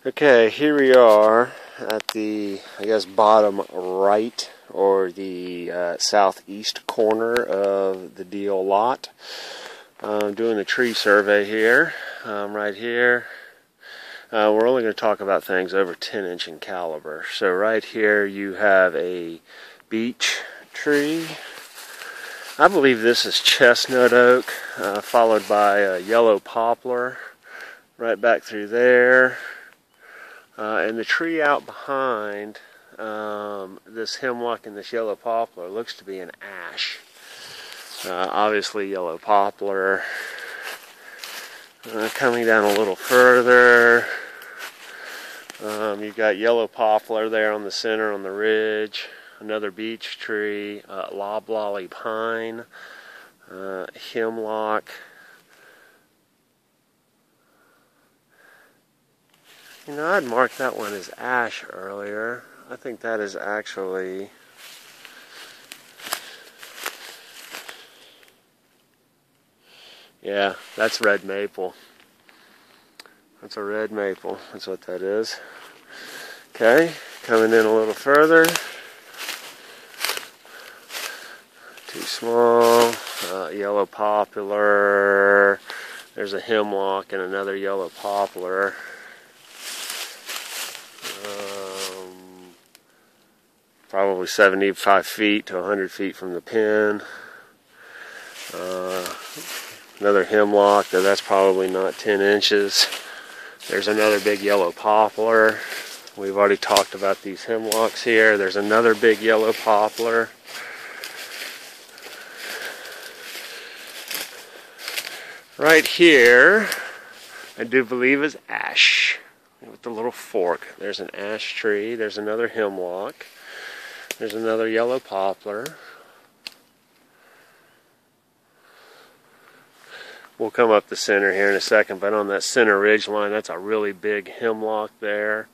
Okay, here we are at the, I guess, bottom right or the southeast corner of the Deal lot. I'm doing the tree survey here, right here. We're only going to talk about things over 10 inch in caliber. So right here you have a beech tree. I believe this is chestnut oak, followed by a yellow poplar right back through there. And the tree out behind this hemlock and this yellow poplar looks to be an ash. Obviously yellow poplar. Coming down a little further, you've got yellow poplar there on the center on the ridge. Another beech tree, loblolly pine, hemlock. You know, I'd marked that one as ash earlier. I think that is actually... yeah, that's red maple. That's a red maple. That's what that is. Okay, coming in a little further. Too small. Yellow poplar. There's a hemlock and another yellow poplar. Probably 75 feet to 100 feet from the pin. Another hemlock, though that's probably not 10 inches. There's another big yellow poplar. We've already talked about these hemlocks here. There's another big yellow poplar. Right here, I do believe is ash with the little fork. There's an ash tree. There's another hemlock. There's another yellow poplar. We'll come up the center here in a second, but on that center ridge line, that's a really big hemlock there.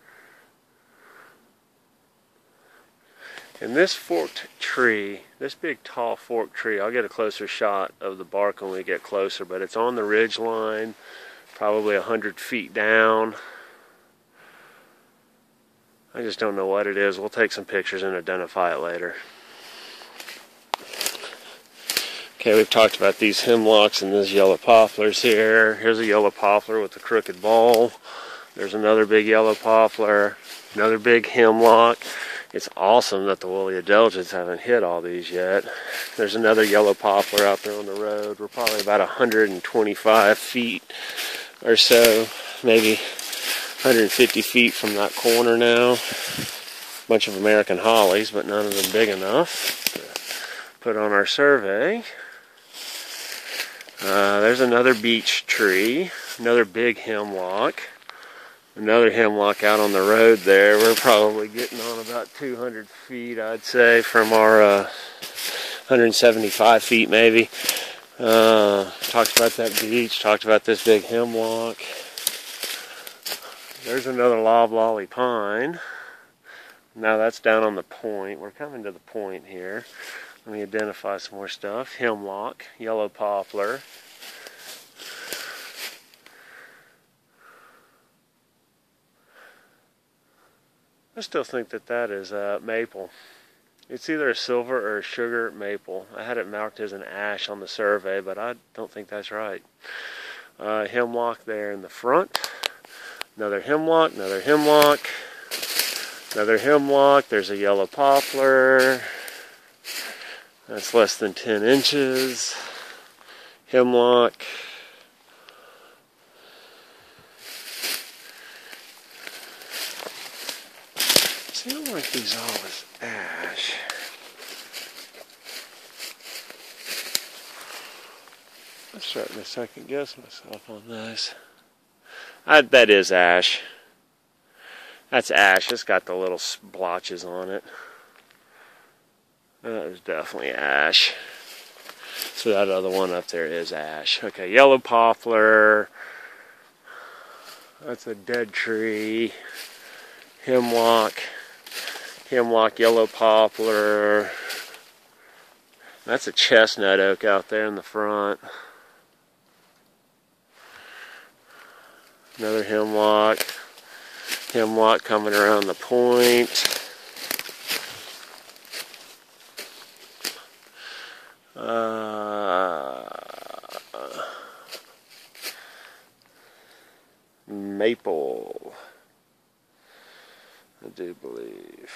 And this forked tree, this big tall forked tree, I'll get a closer shot of the bark when we get closer, but it's on the ridge line, probably 100 feet down. I just don't know what it is. We'll take some pictures and identify it later. Okay, we've talked about these hemlocks and these yellow poplars here. Here's a yellow poplar with a crooked ball. There's another big yellow poplar, another big hemlock. It's awesome that the woolly adelgids haven't hit all these yet. There's another yellow poplar out there on the road. We're probably about 125 feet or so, maybe 150 feet from that corner now. Bunch of American hollies, but none of them big enough to put on our survey. There's another beech tree, another big hemlock, another hemlock out on the road there. We're probably getting on about 200 feet, I'd say, from our 175 feet maybe. Talked about that beech, talked about this big hemlock. There's another loblolly pine. Now that's down on the point. We're coming to the point here. Let me identify some more stuff. Hemlock, yellow poplar. I still think that that is maple. It's either a silver or a sugar maple. I had it marked as an ash on the survey, but I don't think that's right. Hemlock there in the front. Another hemlock, another hemlock, another hemlock. There's a yellow poplar. That's less than 10 inches. Hemlock. See, I don't like these all as ash. I'm starting to second guess myself on this. That is ash. That's ash. It's got the little blotches on it. That is definitely ash. So that other one up there is ash. Okay, yellow poplar. That's a dead tree. Hemlock. Hemlock, yellow poplar. That's a chestnut oak out there in the front. Another hemlock. Hemlock coming around the point. Maple, I do believe.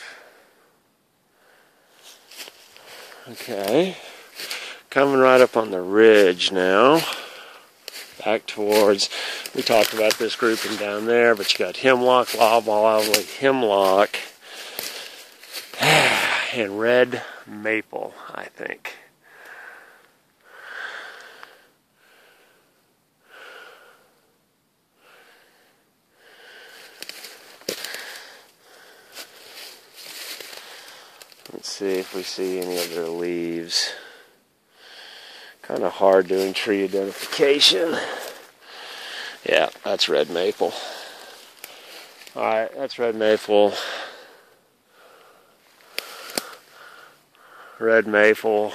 Okay, coming right up on the ridge now. Back towards, we talked about this grouping down there, but you got hemlock, loblolly hemlock, and red maple, I think. Let's see if we see any of their leaves. Kind of hard doing tree identification. Yeah, that's red maple. Alright, that's red maple. Red maple.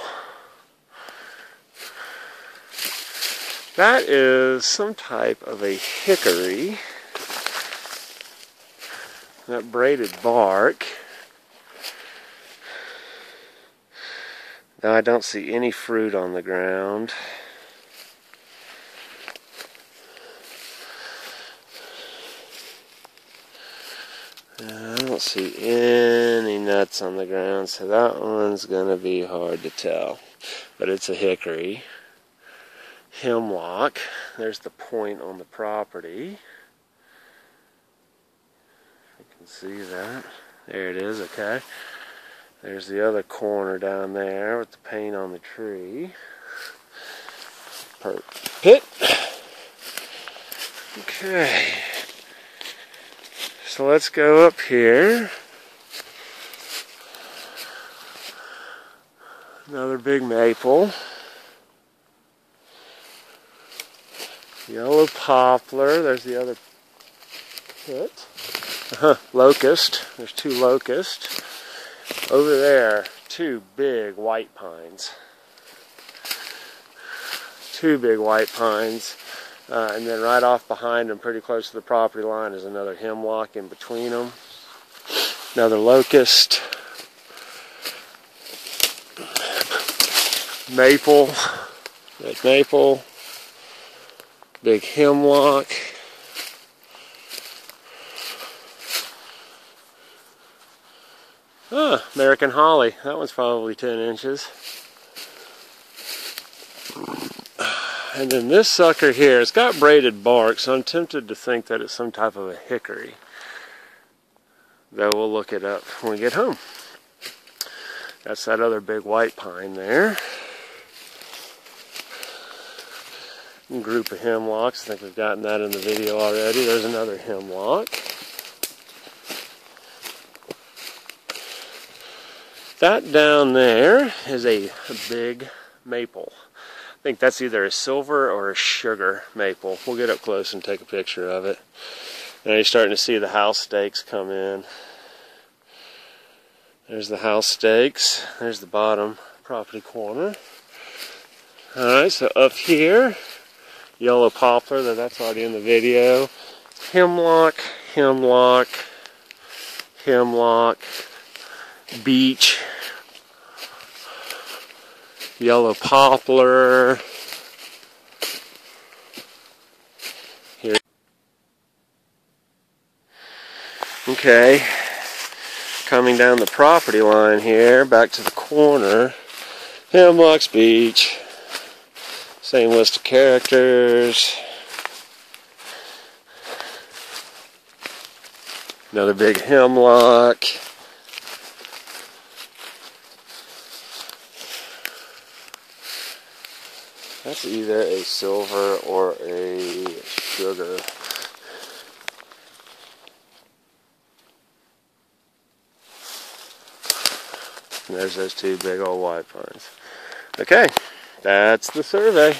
That is some type of a hickory. That braided bark. Now I don't see any fruit on the ground. I don't see any nuts on the ground, so that one's going to be hard to tell. But it's a hickory. Hemlock. There's the point on the property. You can see that. There it is, okay. There's the other corner down there with the paint on the tree. Perfect. Okay. So let's go up here. Another big maple. Yellow poplar. There's the other pit. Locust. There's two locusts. Over there, two big white pines. Two big white pines. And then right off behind them, pretty close to the property line, is another hemlock in between them. Another locust. Maple. Red maple. Big hemlock. American holly. That one's probably 10 inches. And then this sucker here, it's got braided bark, so I'm tempted to think that it's some type of a hickory. Though we'll look it up when we get home. That's that other big white pine there. A group of hemlocks. I think we've gotten that in the video already. There's another hemlock. That down there is a big maple. I think that's either a silver or a sugar maple. We'll get up close and take a picture of it. Now you're starting to see the house stakes come in. There's the house stakes. There's the bottom property corner. Alright, so up here, yellow poplar, that's already in the video. Hemlock, hemlock, hemlock, beech, yellow poplar. Here. Okay, coming down the property line here, back to the corner, hemlocks, beech, same list of characters. Another big hemlock. That's either a silver or a sugar. And there's those two big old white pines. Okay, that's the survey.